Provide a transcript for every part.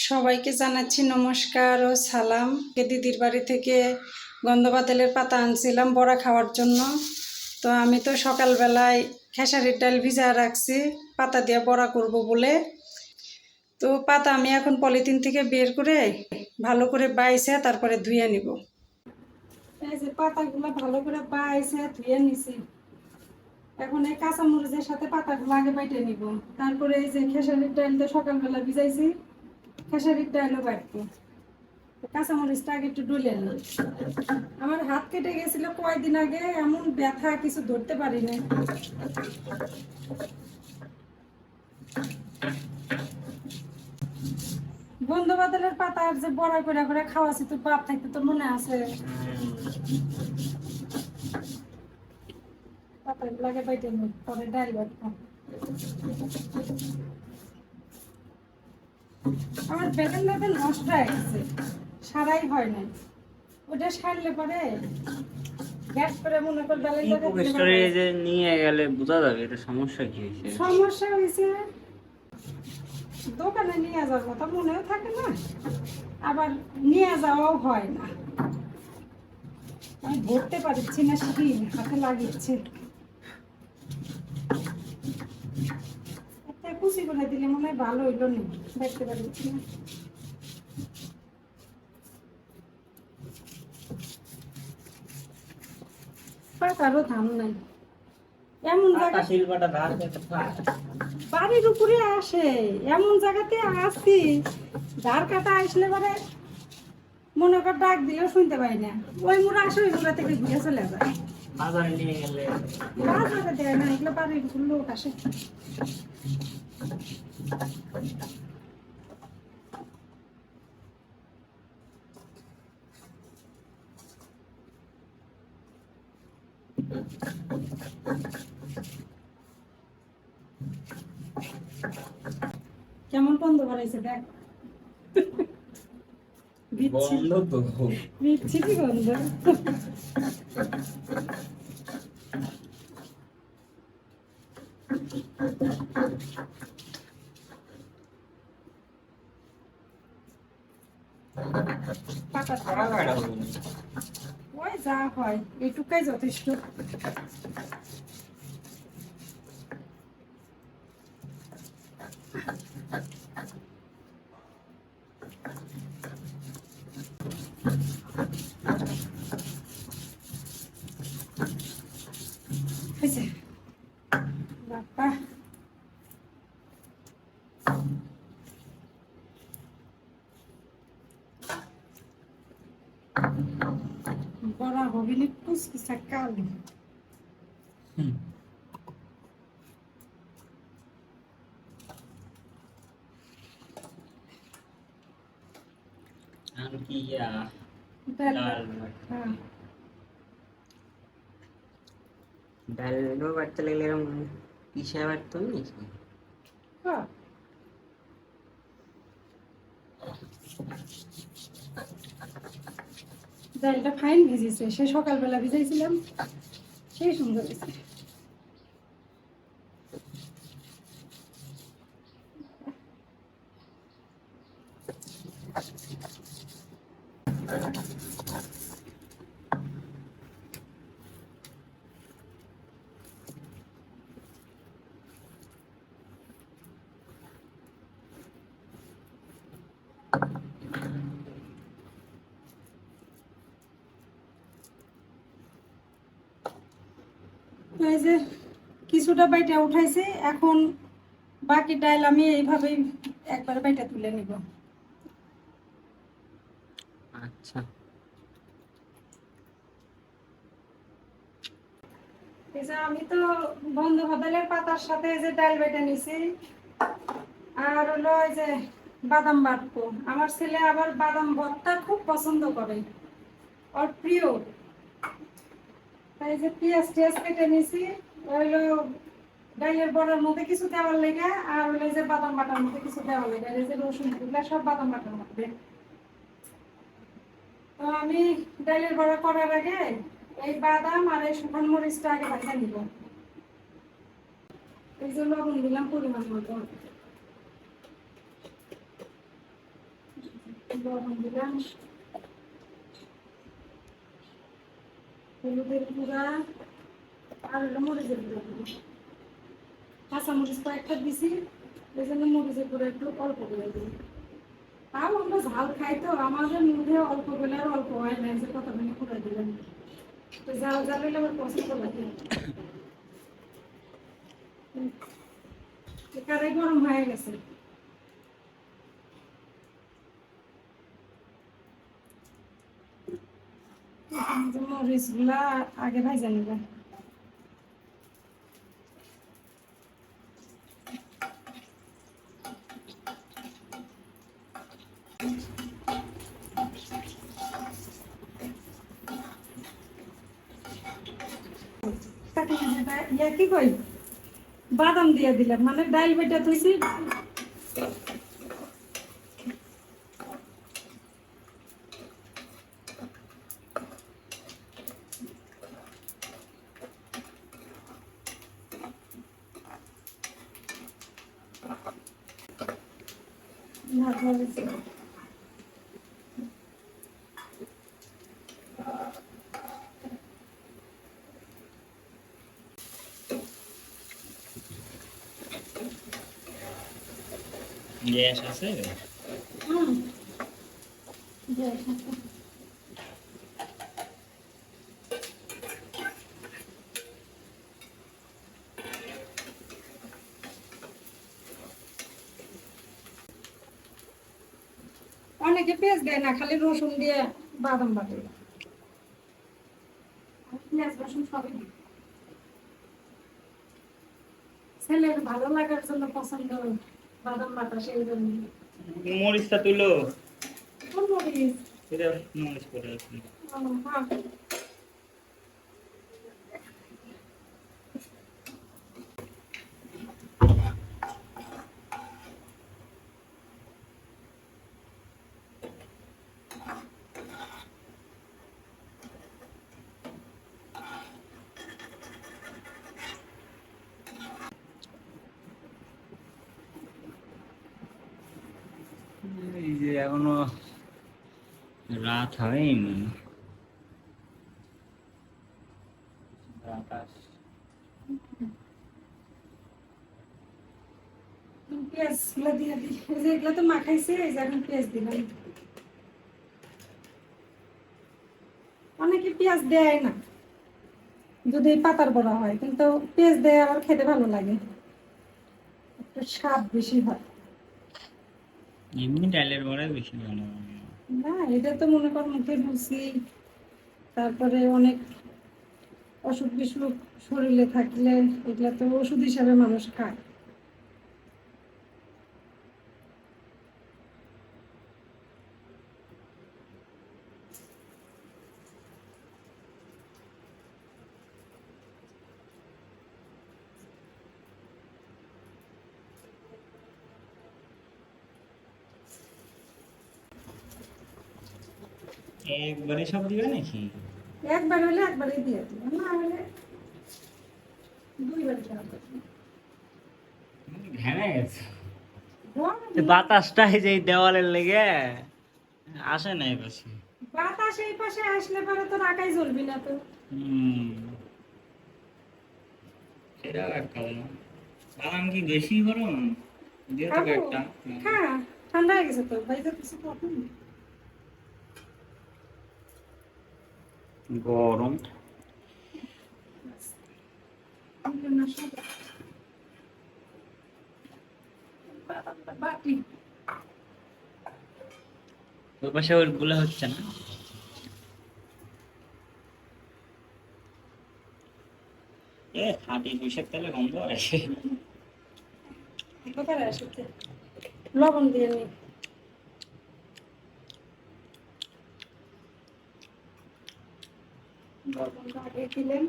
সবাইকে জানাচ্ছি নমস্কার ও সালাম। দিদির বাড়ি থেকে গন্ধবাতেলের পাতা আনছিলাম বড়া খাওয়ার জন্য। তো আমি তো সকালবেলায় খেসারির ডাল ভিজা রাখছি পাতা দিয়ে বড়া করব বলে। তো পাতা আমি এখন পলিথিন থেকে বের করে ভালো করে বাইছে তারপরে ধুয়ে নিব। এই যে পাতাগুলো ভালো করে বাইছে ধুয়ে নিছি। এখন এই কাঁচামরিচের সাথে পাতাগুলো আগে বাইটে নিব। তারপরে এই যে খেসারির ডালটা সকালবেলা ভিজাইছি, খেসারির ডালও বাটবো। কাঁচামরিচটা আগে একটু ডলে নিই। আমার হাত কেটে গেছিল কয়েকদিন আগে, এমন ব্যথা কিছু ধরতে পারি না। গন্ধবাতেলের পাতা আর যে বড়া করে করে খাওয়াছি তোর বাপ থাকতে তোর মনে আছে? পাতাগুলোকে বাইটে নিই, পরে ডাল বাটবো। আমার বেতন নষ্ট হয়ে গেছে, সারাই হয় না। ওটা সারলে পরে গ্যাস করে মনে কর যে নিয়ে গেলে বোঝা যাবে এটা সমস্যা কি হয়েছে। সমস্যা হয়েছে দোকানে নিয়ে যাওয়ার কথা মনেও থাকে না, আবার নিয়ে যাওয়াও হয় না। আমি ধরতে পারছি না, সেটি হাতে লাগিয়েছে। একটা কুচি করে দিলে মনে হয় ভালো হইলো না, দেখতে পারছি না। পাতারও ধান নাই, এমন জায়গা বাড়ির উপরে আসে, এমন জায়গাতে আসি ধার কাটা আসলে পরে মনে কর ডাক দিলেও শুনতে পাই না। ওই মুড়া আসে, ওই মুড়া থেকে ঘুরে চলে যায়। বাজারে দেয় না, এগুলো বাড়ির লোক আসে। কেমন বন্ধ বানাইছে দেখ, বিচ্ছিরি গন্ধ। ওই যা হয় এইটুকাই যথেষ্ট। বাবা বড়া হবে না, কুচকুচা কালো। ডালও বাড়তে লাগলে এরকম পিসা বাড়তো না। ডালটা ফাইন ভিজেছে, সে সকালবেলা ভিজাইছিলাম, সেই সুন্দর হয়েছে। এই যে কিছুটা বাইটা উঠাইছি, এখন বাকি ডাল আমি এইভাবেই একবার বাইটা তুলে নিব। আচ্ছা, এই যে আমি তো গন্ধবাতেলের পাতার সাথে এই যে ডাল বেটে নিছি, আর হলো এই যে বাদাম বাটবো। আমার ছেলে আবার বাদাম ভর্তা খুব পছন্দ করে, ওর প্রিয়। তাই যে পেঁয়াজ টিয়াজ কেটে নিছি, হইলো ডালের বড়ার মধ্যে কিছু দেওয়ার লেগে, আর হলো যে বাদাম বাটার মধ্যে কিছু দেওয়ার লেগে, এই যে রসুন এগুলা সব বাদাম বাটার মধ্যে। তো আমি ডালের বড়া করার আগে এই বাদাম আর এই শুকনো মরিচটা আগে ভাজা নিব। এই যে লবণ দিলাম পরিমাণ মতো, লবণ দিলাম, হলুদের গুঁড়া আর হলো মরিচের গুঁড়া দিব। কাঁচা মরিচ কয়েকটা দিছি, এই জন্য মরিচের গুঁড়া একটু অল্প করে দিই। তাও আমরা ঝাল খাই তো, আমাদের মধ্যে অল্প গেলে আর অল্প হয় না, যে কতখানি করে দিলাম। তো ঝাল ঝাল হলে আমার পছন্দ লাগে। কড়াই গরম হয়ে গেছে, মরিচ গুলা আগে ভাজা নিবে। ইয়া কি কই, বাদাম দিয়ে দিলাম, মানে ডাল বেটা তুইছি। গ্যাস আছে? হুম, অনেকে পেঁয়াজ দেয় না, খালি রসুন দিয়ে বাদাম বাটে। পেঁয়াজ রসুন সবই দিই। ছেলের ভালো লাগার জন্য পছন্দ বাদাম বাটা, সেই জন্য। মরিচটা তুলো, কোন মরিচ? এটা মরিচ করে রাখি। ও, হ্যাঁ। এই যে এখনো রাত হয়নি, রাত পেঁয়াজ গুলা দিয়ে দিই, এই যে এগুলা তো মাখাইছে, এই যে এখন পেঁয়াজ দিলাম। অনেকে পেঁয়াজ দেয় না যদি পাতার বড়া হয়, কিন্তু পেঁয়াজ দেয় আবার খেতে ভালো লাগে, একটু স্বাদ বেশি হয়। এমনি ডালের বড়াই বেশি ভালো লাগে। না, এটা তো মনে কর মুখের রুচি, তারপরে অনেক অসুখ বিসুখ শরীরে থাকলে এগুলা তো ওষুধ হিসাবে মানুষ খায়। একবারে সব দিবে নাকি? একবার হলে একবারই দিয়ে দিব, না হলে দুইবার দেওয়া হবে। ঘেমে গেছে গরম বাতাসটা, এই যে এই দেওয়ালের লেগে আসে না এই পাশে। বাতাস এই পাশে আসলে পরে তো রাখাই জ্বলবি না তো। হম, সেটাও একটা বাদাম কি বেশি গরম দিয়ে তো খাবো, একটা হ্যাঁ, ঠান্ডা হয়ে গেছে তো বাইরে কিছু কখন গরম। বাটি ওই পাশে ওইগুলো হচ্ছে না। এ খাঁটি সরিষার তেলে গন্ধ আসে। কোথায় আসছে, লবণ দিয়ে নি, লবণটা আগে দিলেন।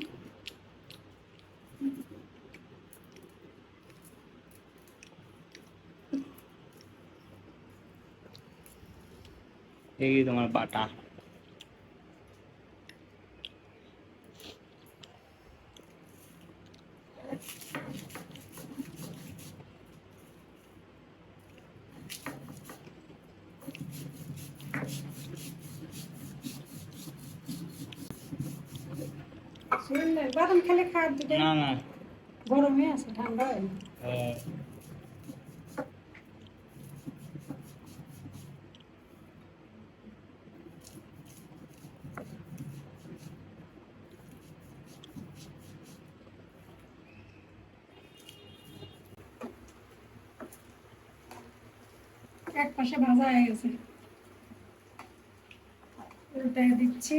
এই তোমার বাটা শুনলে বাদাম খেলে খাওয়ার দিকে না না গরমে আছে, ঠান্ডা হয় না। আহ, এক পাশে ভাজা হয়ে গেছে, উল্টায় দিচ্ছি।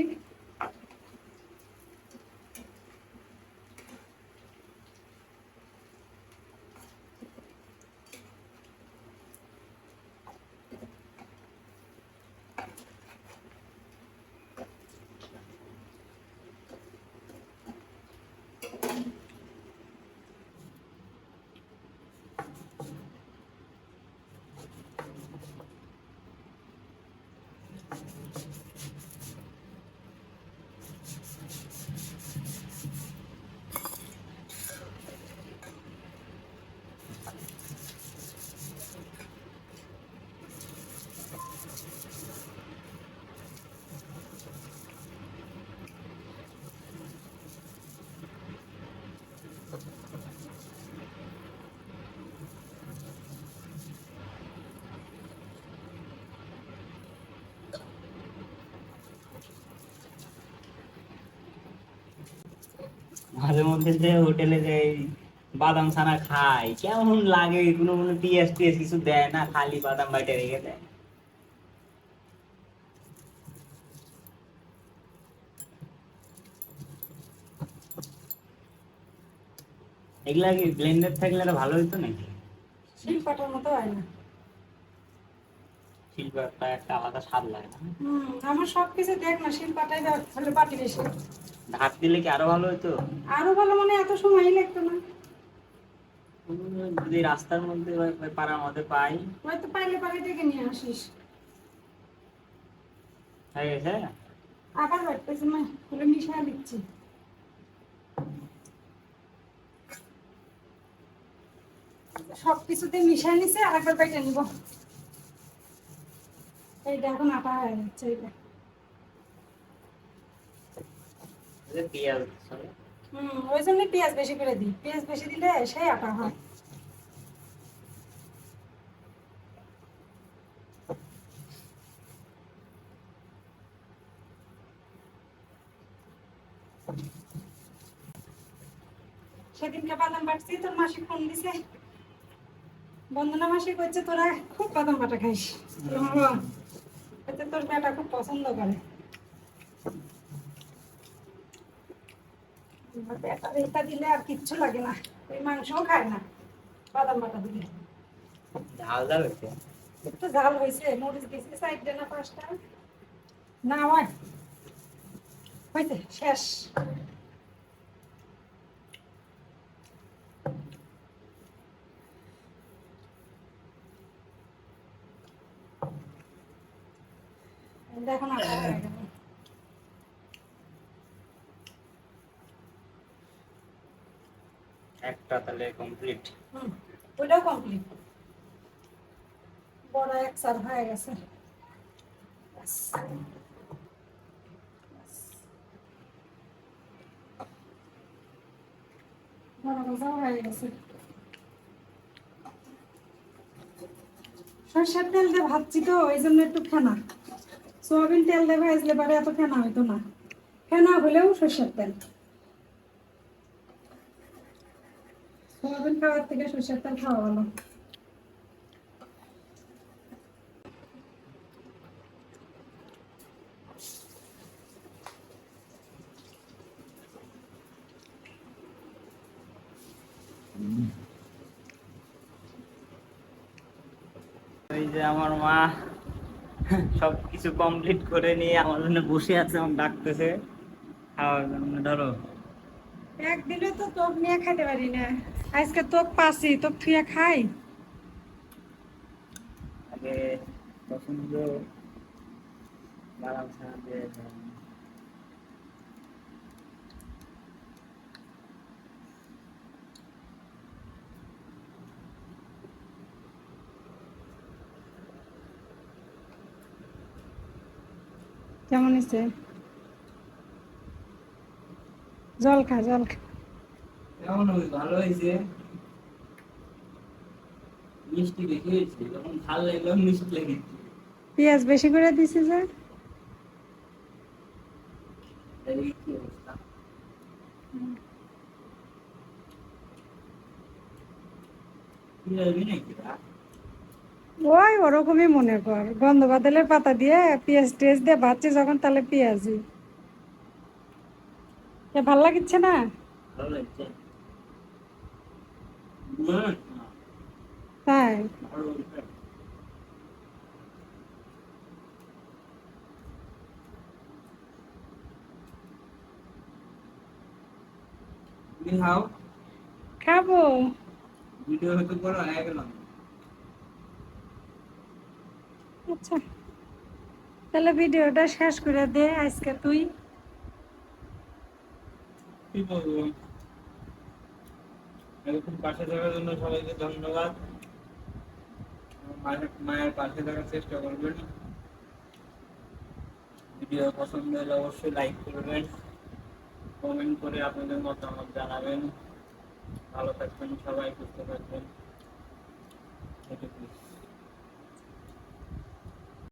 মাঝে মধ্যে যে হোটেলে যাই বাদাম ছানা খাই, কেমন লাগে, কোনো কোনো টিএস টিএস কিছু দেয় না, খালি বাদাম বাইটে রেখে দেয়। এগুলা কি ব্লেন্ডার থাকলে আরো ভালো হইতো নাকি? শিলপাটার মতো হয় না। শিল্পটা একটা আলাদা স্বাদ লাগে না? আমার সবকিছু দেখ না, শিলপাটাই হলে বাটি বেশি। ধাপ দিলে কি আরো ভালো হইতো? আরো ভালো, মানে এত সময়ই লাগতো না। যদি রাস্তার মধ্যে বা পাড়ার মধ্যে পাই। হয়তো পাইলে পারে ডেকে নিয়ে আসিস। হয়ে গেছে। আবার বাড়তেছে না, বলে মিশিয়ে দিচ্ছি। সবকিছুতে মিশিয়ে নিছে, আরেকবার বেটে নিব। এইটা এখন আটা হয়ে যাচ্ছে। এইটা পেঁয়াজ ওই জন্য পেঁয়াজ বেশি করে দিই, পেঁয়াজ বেশি দিলে সেই আটা হয়। সেদিনকে বাদাম বাটছি, তোর মাসি ফোন দিছে, বন্দনা মাসি করছে তোরা খুব বাদাম বাটা খাইস। এতে তোর বেটা খুব পছন্দ করে। বেটা এটা দিলে আর কিচ্ছু লাগে না, ওই মাংসও খায় না বাদাম বাটা দিলে। ঝাল ঝাল হয়েছে। একটু ঝাল হয়েছে, মরিচ দিয়েছি সাইডে না 5টা। না হয় হয়েছে, শেষ। দেখো না একটা তাহলে কমপ্লিট। ওইটাও কমপ্লিট, বড় এক সার হয়ে গেছে। বড় ভাজাও হয়ে গেছে। সরষের তেল দিয়ে ভাজছি তো, এই জন্য একটু ফেনা। সোয়াবিন তেল দিয়ে ভাজলে পারে এত ফেনা হইতো না, ফেনা হলেও সরষের তেল। সোয়াবিন খাওয়ার থেকে সরষের তেল খাওয়া ভালো। ওই যে আমার মা সবকিছু কমপ্লিট করে নিয়ে আমার জন্য বসে আছে, আমার ডাকতেছে খাওয়ার জন্য। ধরো একদিনে তো তোক নিয়ে খাইতে পারি না, আজকে তোক পাসি, তোক থুয়ে খাই। আগে পছন্দ বাদাম ছানা দিয়ে খাই। কেমন হয়েছে? জল খা, জল খা। কেমন হয়েছে? ভালো হয়েছে। মিষ্টি বেশি হয়েছে, যখন ঝাল লাগলো মিষ্টি লেগেছে। পেঁয়াজ বেশি করে দিছি যে। তাহলে কি অবস্থা? কি লাগবে নাকি তা? ওই ওরকমই মনে কর, গন্ধ বাদলের পাতা দিয়ে পেঁয়াজ টেস্ট দিয়ে ভাজছে যখন, তাহলে পেঁয়াজি ভাল লাগিচ্ছে না? ভালো লাগছে। না, তাই? ভালো লাগছে। তুমি খাও। খাবো। ভিডিও হয়তো করো, হয়ে গেল। আচ্ছা, তাহলে ভিডিওটা শেষ করে দে আজকে তুই। কি বলবো? এরকম পাশে থাকার জন্য সবাইকে ধন্যবাদ। মায়ের পাশে থাকার চেষ্টা করবেন। ভিডিও পছন্দ হলে অবশ্যই লাইক করবেন, কমেন্ট করে আপনাদের মতামত জানাবেন। ভালো থাকবেন সবাই, সুস্থ থাকবেন। এটুকুই।